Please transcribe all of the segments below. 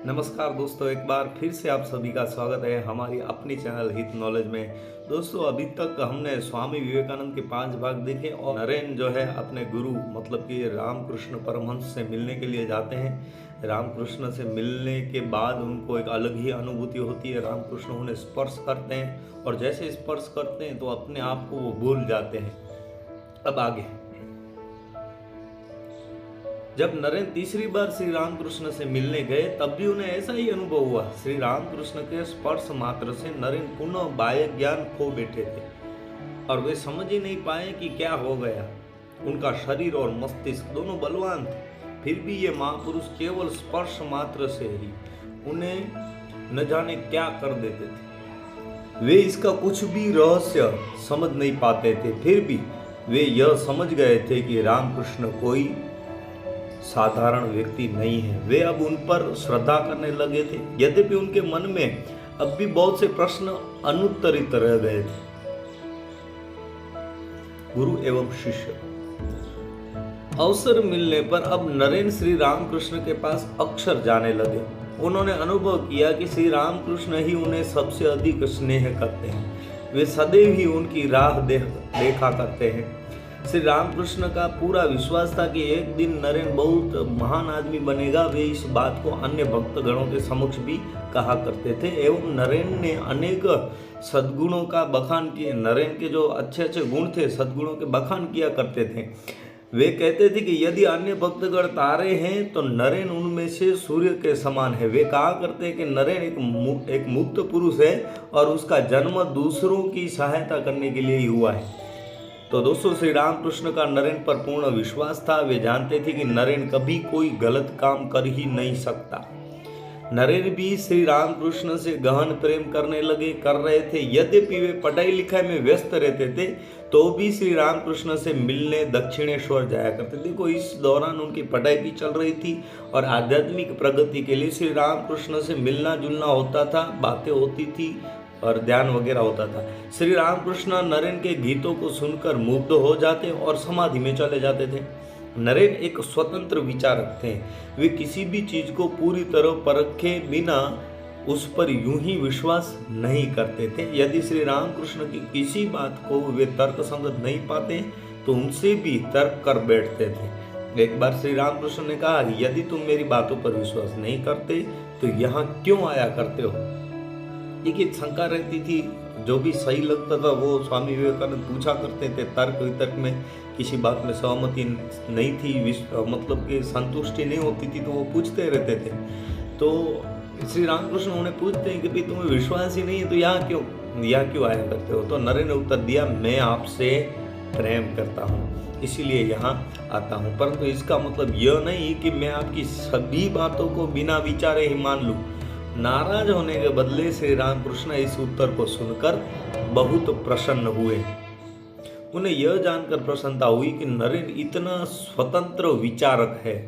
नमस्कार दोस्तों, एक बार फिर से आप सभी का स्वागत है हमारी अपनी चैनल हित नॉलेज में। दोस्तों, अभी तक हमने स्वामी विवेकानंद के 5 भाग देखे और नरेन जो है अपने गुरु मतलब कि रामकृष्ण परमहंस से मिलने के लिए जाते हैं। रामकृष्ण से मिलने के बाद उनको एक अलग ही अनुभूति होती है। रामकृष्ण उन्हें स्पर्श करते हैं और जैसे स्पर्श करते हैं तो अपने आप को वो भूल जाते हैं। अब आगे, जब नरेन तीसरी बार श्री रामकृष्ण से मिलने गए तब भी उन्हें ऐसा ही अनुभव हुआ। श्री रामकृष्ण के स्पर्श मात्र से नरेन पुनः बाह्य ज्ञान खो बैठे थे और वे समझ ही नहीं पाए कि क्या हो गया। उनका शरीर और मस्तिष्क दोनों बलवान थे, फिर भी ये महापुरुष केवल स्पर्श मात्र से ही उन्हें न जाने क्या कर देते थे। वे इसका कुछ भी रहस्य समझ नहीं पाते थे, फिर भी वे यह समझ गए थे कि रामकृष्ण कोई साधारण व्यक्ति नहीं है। वे अब उन पर श्रद्धा करने लगे थे, यद्यपि उनके मन में अब भी बहुत से प्रश्न अनुत्तरित रह गए थे। गुरु एवं शिष्य। अवसर मिलने पर अब नरेन श्री रामकृष्ण के पास अक्सर जाने लगे। उन्होंने अनुभव किया कि श्री रामकृष्ण ही उन्हें सबसे अधिक स्नेह करते हैं। वे सदैव ही उनकी राह देखा करते हैं। श्री रामकृष्ण का पूरा विश्वास था कि एक दिन नरेन बहुत महान आदमी बनेगा। वे इस बात को अन्य भक्तगणों के समक्ष भी कहा करते थे एवं नरेन ने अनेक सद्गुणों का बखान किए। नरेन के जो अच्छे अच्छे गुण थे, सद्गुणों के बखान किया करते थे। वे कहते थे कि यदि अन्य भक्तगण तारे हैं तो नरेन उनमें से सूर्य के समान है। वे कहा करते हैं कि नरेन एक मुक्त पुरुष है और उसका जन्म दूसरों की सहायता करने के लिए ही हुआ है। तो दोस्तों, श्री रामकृष्ण का नरेन पर पूर्ण विश्वास था। वे जानते थे कि नरेन कभी कोई गलत काम कर ही नहीं सकता। नरेन भी श्री रामकृष्ण से गहन प्रेम कर रहे थे। यद्यपि वे पढ़ाई लिखाई में व्यस्त रहते थे तो भी श्री रामकृष्ण से मिलने दक्षिणेश्वर जाया करते थे। देखो, इस दौरान उनकी पढ़ाई भी चल रही थी और आध्यात्मिक प्रगति के लिए श्री रामकृष्ण से मिलना जुलना होता था, बातें होती थी और ध्यान वगैरह होता था। श्री रामकृष्ण नरेन के गीतों को सुनकर मुग्ध हो जाते और समाधि में चले जाते थे। नरेन एक स्वतंत्र विचारक थे। वे किसी भी चीज को पूरी तरह परखे बिना उस पर यूं ही विश्वास नहीं करते थे। यदि श्री रामकृष्ण की किसी बात को वे तर्क संगत नहीं पाते तो उनसे भी तर्क कर बैठते थे। एक बार श्री रामकृष्ण ने कहा, यदि तुम मेरी बातों पर विश्वास नहीं करते तो यहाँ क्यों आया करते हो। एक शंका रहती थी, जो भी सही लगता था वो स्वामी विवेकानंद पूछा करते थे। तर्क वितर्क में किसी बात में सहमति नहीं थी, मतलब कि संतुष्टि नहीं होती थी तो वो पूछते रहते थे। तो श्री रामकृष्ण उन्हें पूछते हैं कि भाई तुम्हें विश्वास ही नहीं है तो यहाँ क्यों आया करते हो। तो नरेन ने उत्तर दिया, मैं आपसे प्रेम करता हूँ इसीलिए यहाँ आता हूँ, परंतु इसका मतलब यह नहीं कि मैं आपकी सभी बातों को बिना विचारे ही मान लूँ। नाराज होने के बदले श्री रामकृष्ण इस उत्तर को सुनकर बहुत प्रसन्न हुए। उन्हें यह जानकर प्रसन्नता हुई कि नरेन इतना स्वतंत्र विचारक है।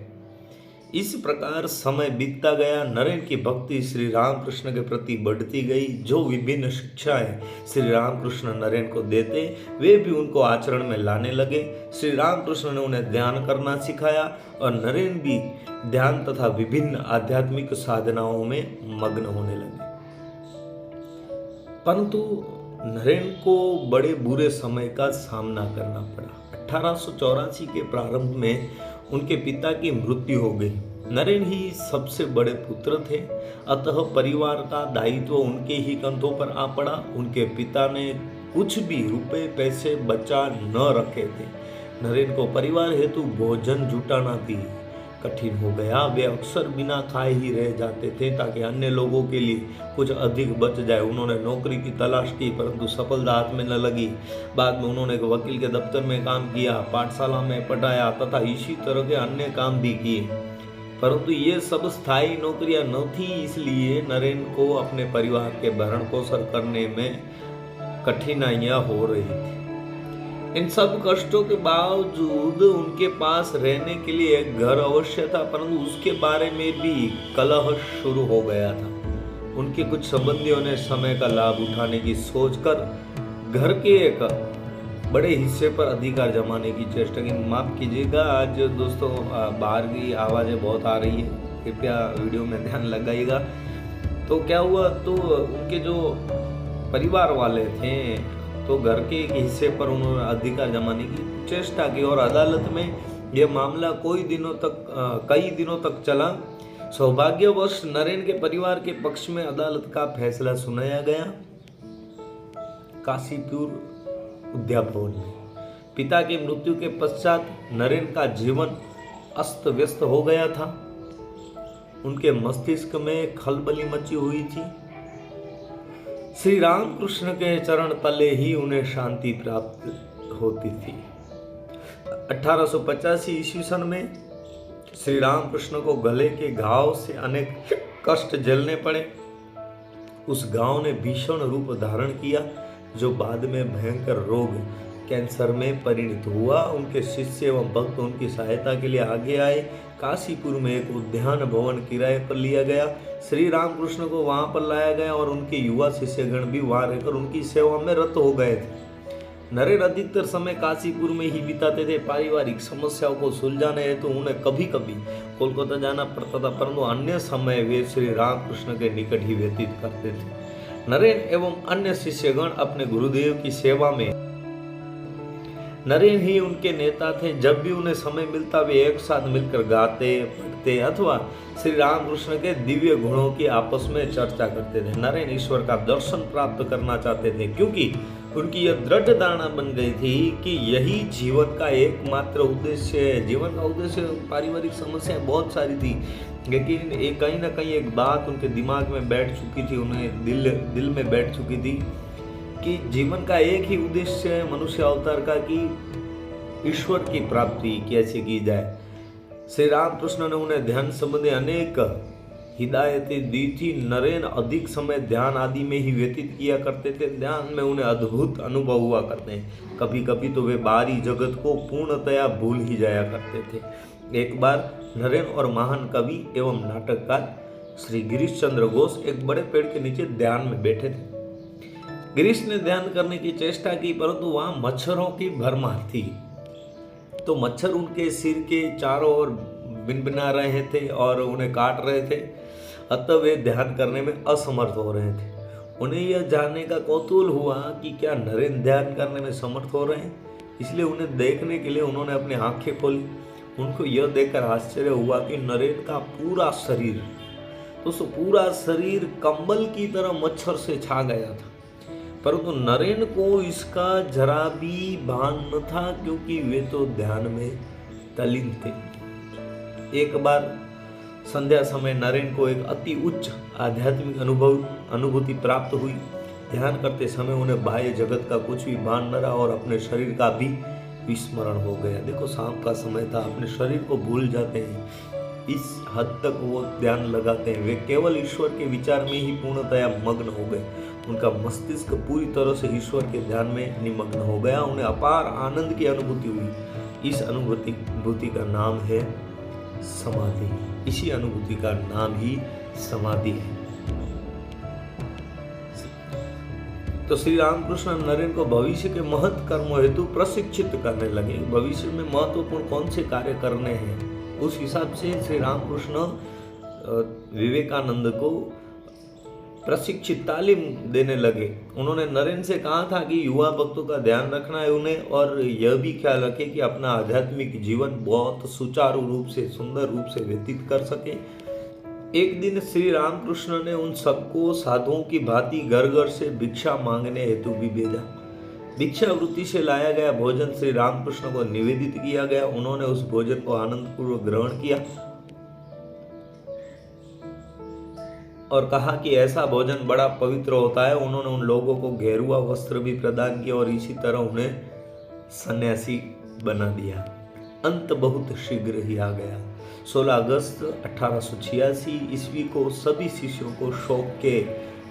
इस प्रकार समय बीतता गया। नरेन की भक्ति श्री रामकृष्ण के प्रति बढ़ती गई। जो विभिन्न शिक्षाएं श्री रामकृष्ण नरेन को देते वे भी उनको आचरण में लाने लगे। श्री रामकृष्ण ने उन्हें ध्यान करना सिखाया और नरेन भी ध्यान तथा विभिन्न आध्यात्मिक साधनाओं में मग्न होने लगे। परंतु नरेन को बड़े बुरे समय का सामना करना पड़ा। 1884 के प्रारंभ में उनके पिता की मृत्यु हो गई। नरेन ही सबसे बड़े पुत्र थे, अतः परिवार का दायित्व उनके ही कंधों पर आ पड़ा। उनके पिता ने कुछ भी रुपए पैसे बचा न रखे थे। नरेन को परिवार हेतु भोजन जुटाना भी कठिन हो गया। वे अक्सर बिना खाए ही रह जाते थे ताकि अन्य लोगों के लिए कुछ अधिक बच जाए। उन्होंने नौकरी की तलाश की परंतु सफलता हाथ में न लगी। बाद में उन्होंने एक वकील के दफ्तर में काम किया, पाठशाला में पढ़ाया तथा इसी तरह के अन्य काम भी किए, परंतु ये सब स्थायी नौकरियां न थी। इसलिए नरेन को अपने परिवार के भरण पोषण करने में कठिनाइयां हो रही थी। इन सब कष्टों के बावजूद उनके पास रहने के लिए एक घर अवश्य था, परंतु उसके बारे में भी कलह शुरू हो गया था। उनके कुछ संबंधियों ने समय का लाभ उठाने की सोचकर घर के एक बड़े हिस्से पर अधिकार जमाने की चेष्टा की। माफ कीजिएगा, आज दोस्तों बाहर की आवाज़ें बहुत आ रही है। कृपया वीडियो में ध्यान लगाइएगा। तो क्या हुआ, तो उनके जो परिवार वाले थे तो घर के एक हिस्से पर उन्होंने अधिकार जमाने की चेष्टा की और अदालत में यह मामला कई दिनों तक चला। सौभाग्यवश नरेन के परिवार के पक्ष में अदालत का फैसला सुनाया गया। काशीपुर उद्याभवन में पिता की मृत्यु के पश्चात नरेन का जीवन अस्त व्यस्त हो गया था। उनके मस्तिष्क में खलबली मची हुई थी। श्री रामकृष्ण के चरण तले ही उन्हें शांति प्राप्त होती थी। 1885 ईस्वी सन में श्री रामकृष्ण को गले के घाव से अनेक कष्ट झेलने पड़े। उस घाव ने भीषण रूप धारण किया, जो बाद में भयंकर रोग कैंसर में परिणत हुआ। उनके शिष्य एवं भक्त उनकी सहायता के लिए आगे आए। काशीपुर में एक उद्यान भवन किराए पर लिया गया। श्री रामकृष्ण को वहां पर लाया गया और उनके युवा शिष्यगण भी वहां रहकर उनकी सेवा में रत हो गए थे। नरेन अधिकतर समय काशीपुर में ही बिताते थे। पारिवारिक समस्याओं को सुलझाने हेतु उन्हें कभी कभी कोलकाता जाना पड़ता था, परंतु अन्य समय वे श्री रामकृष्ण के निकट ही व्यतीत करते थे। नरेन एवं अन्य शिष्यगण अपने गुरुदेव की सेवा में नरेन ही उनके नेता थे। जब भी उन्हें समय मिलता वे एक साथ मिलकर गाते, पढ़ते अथवा श्री रामकृष्ण के दिव्य गुणों की आपस में चर्चा करते थे। नरेन ईश्वर का दर्शन प्राप्त करना चाहते थे, क्योंकि उनकी यह दृढ़ धारणा बन गई थी कि यही जीवन का एकमात्र उद्देश्य है। जीवन का उद्देश्य, पारिवारिक समस्याएं बहुत सारी थी, लेकिन कहीं ना कहीं एक बात उनके दिमाग में बैठ चुकी थी, उन्हें दिल में बैठ चुकी थी कि जीवन का एक ही उद्देश्य है मनुष्य अवतार का, कि ईश्वर की प्राप्ति कैसे की जाए। श्री रामकृष्ण ने उन्हें ध्यान संबंधी अनेक हिदायतें दी थी। नरेन अधिक समय ध्यान आदि में ही व्यतीत किया करते थे। ध्यान में उन्हें अद्भुत अनुभव हुआ करते हैं। कभी कभी तो वे बाहरी जगत को पूर्णतया भूल ही जाया करते थे। एक बार नरेन और महान कवि एवं नाटककार श्री गिरीश चंद्र घोष एक बड़े पेड़ के नीचे ध्यान में बैठे थे। गिरीश ने ध्यान करने की चेष्टा की, परंतु वहां मच्छरों की भरमार थी। तो मच्छर उनके सिर के चारों ओर भिनभिना रहे थे और उन्हें काट रहे थे, अतः वे ध्यान करने में असमर्थ हो रहे थे। उन्हें यह जानने का कौतूहल हुआ कि क्या नरेन ध्यान करने में समर्थ हो रहे हैं, इसलिए उन्हें देखने के लिए उन्होंने अपनी आंखें खोली। उनको यह देखकर आश्चर्य हुआ कि नरेन का पूरा शरीर कंबल की तरह मच्छर से छा गया था, परंतु नरेन को इसका जरा भी भान न था, क्योंकि वे तो ध्यान में तल्लीन थे। एक बार संध्या समय नरेन को एक अति उच्च आध्यात्मिक अनुभूति प्राप्त हुई। ध्यान करते समय उन्हें बाह्य जगत का कुछ भी भान न रहा और अपने शरीर का भी विस्मरण हो गया। देखो, शाम का समय था, अपने शरीर को भूल जाते हैं, इस हद तक वो ध्यान लगाते हैं। वे केवल ईश्वर के विचार में ही पूर्णतया मग्न हो गए। उनका मस्तिष्क पूरी तरह से ईश्वर के ध्यान में निमग्न हो गया। उन्हें अपार आनंद की अनुभूति हुई। इस अनुभूति का नाम है समाधि। इसी अनुभूति का नाम ही समाधि है। तो श्री रामकृष्ण नरेन को भविष्य के महत् कर्मों हेतु प्रशिक्षित करने लगे। भविष्य में महत्वपूर्ण कौन से कार्य करने हैं, उस हिसाब से श्री रामकृष्ण विवेकानंद को प्रशिक्षित तालीम देने लगे। उन्होंने नरेन से कहा था कि युवा भक्तों का ध्यान रखना है उन्हें, और यह भी ख्याल रखें कि अपना आध्यात्मिक जीवन बहुत सुचारू रूप से, सुंदर रूप से व्यतीत कर सके। एक दिन श्री रामकृष्ण ने उन सबको साधुओं की भांति घर घर से भिक्षा मांगने हेतु भी भेजा। भिक्षा वृत्ति से लाया गया भोजन श्री रामकृष्ण को निवेदित किया गया। उन्होंने उस भोजन को आनंद पूर्वक ग्रहण किया और कहा कि ऐसा भोजन बड़ा पवित्र होता है। उन्होंने उन लोगों को गेरुआ वस्त्र भी प्रदान किया और इसी तरह उन्हें सन्यासी बना दिया। अंत बहुत शीघ्र ही आ गया। 16 अगस्त 1886 ईस्वी को सभी शिष्यों को शोक के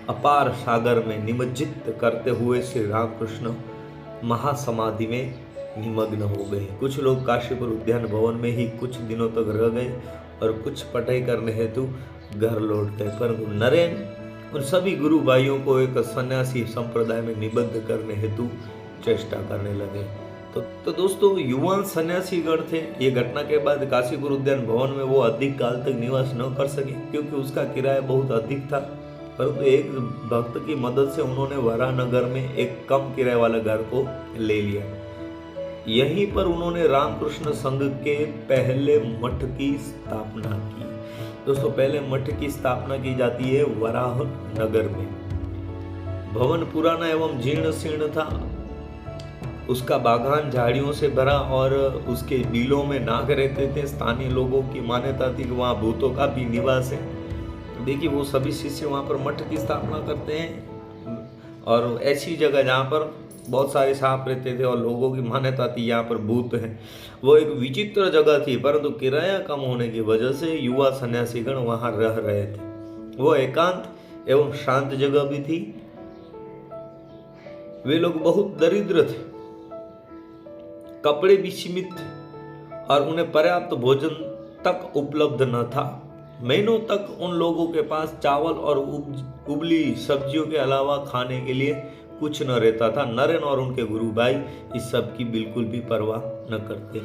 अपार सागर में निमज्जित करते हुए श्री रामकृष्ण महासमाधि में निमग्न हो गए। कुछ लोग काशीपुर उद्यान भवन में ही कुछ दिनों तक रह गए और कुछ पढ़ाई करने हेतु घर लौट गए, परंतु नरेन उन सभी गुरु भाइयों को एक सन्यासी संप्रदाय में निबद्ध करने हेतु चेष्टा करने लगे। तो दोस्तों युवान सन्यासीगण थे। ये घटना के बाद काशीपुर उद्यान भवन में वो अधिक काल तक निवास न कर सके क्योंकि उसका किराया बहुत अधिक था, परंतु एक भक्त की मदद से उन्होंने वरानगर में एक कम किराए वाले घर को ले लिया। यहीं पर उन्होंने रामकृष्ण संघ के पहले मठ की स्थापना की। दोस्तों पहले मठ की स्थापना की जाती है वराह नगर में। भवन पुराना एवं जीर्ण शीर्ण था, उसका बागान झाड़ियों से भरा और उसके बिलों में नाग रहते थे। स्थानीय लोगों की मान्यता थी कि वहाँ भूतों का भी निवास है। देखिए वो सभी शिष्य वहाँ पर मठ की स्थापना करते हैं और ऐसी जगह जहाँ पर बहुत सारे सांप रहते थे और लोगों की मान्यता थी यहाँ पर भूत है। वो एक विचित्र जगह थी, परंतु किराया कम होने की वजह से युवा सन्यासीगण वहाँ रह रहे थे। वो एकांत एवं शांत जगह भी थी। वे लोग बहुत दरिद्र थे, कपड़े भी सीमित थे और उन्हें पर्याप्त भोजन तक उपलब्ध न था। महीनों तक उन लोगों के पास चावल और उबली सब्जियों के अलावा खाने के लिए कुछ न रहता था। नरेन और उनके गुरु भाई इस सब की बिल्कुल भी परवाह न करते।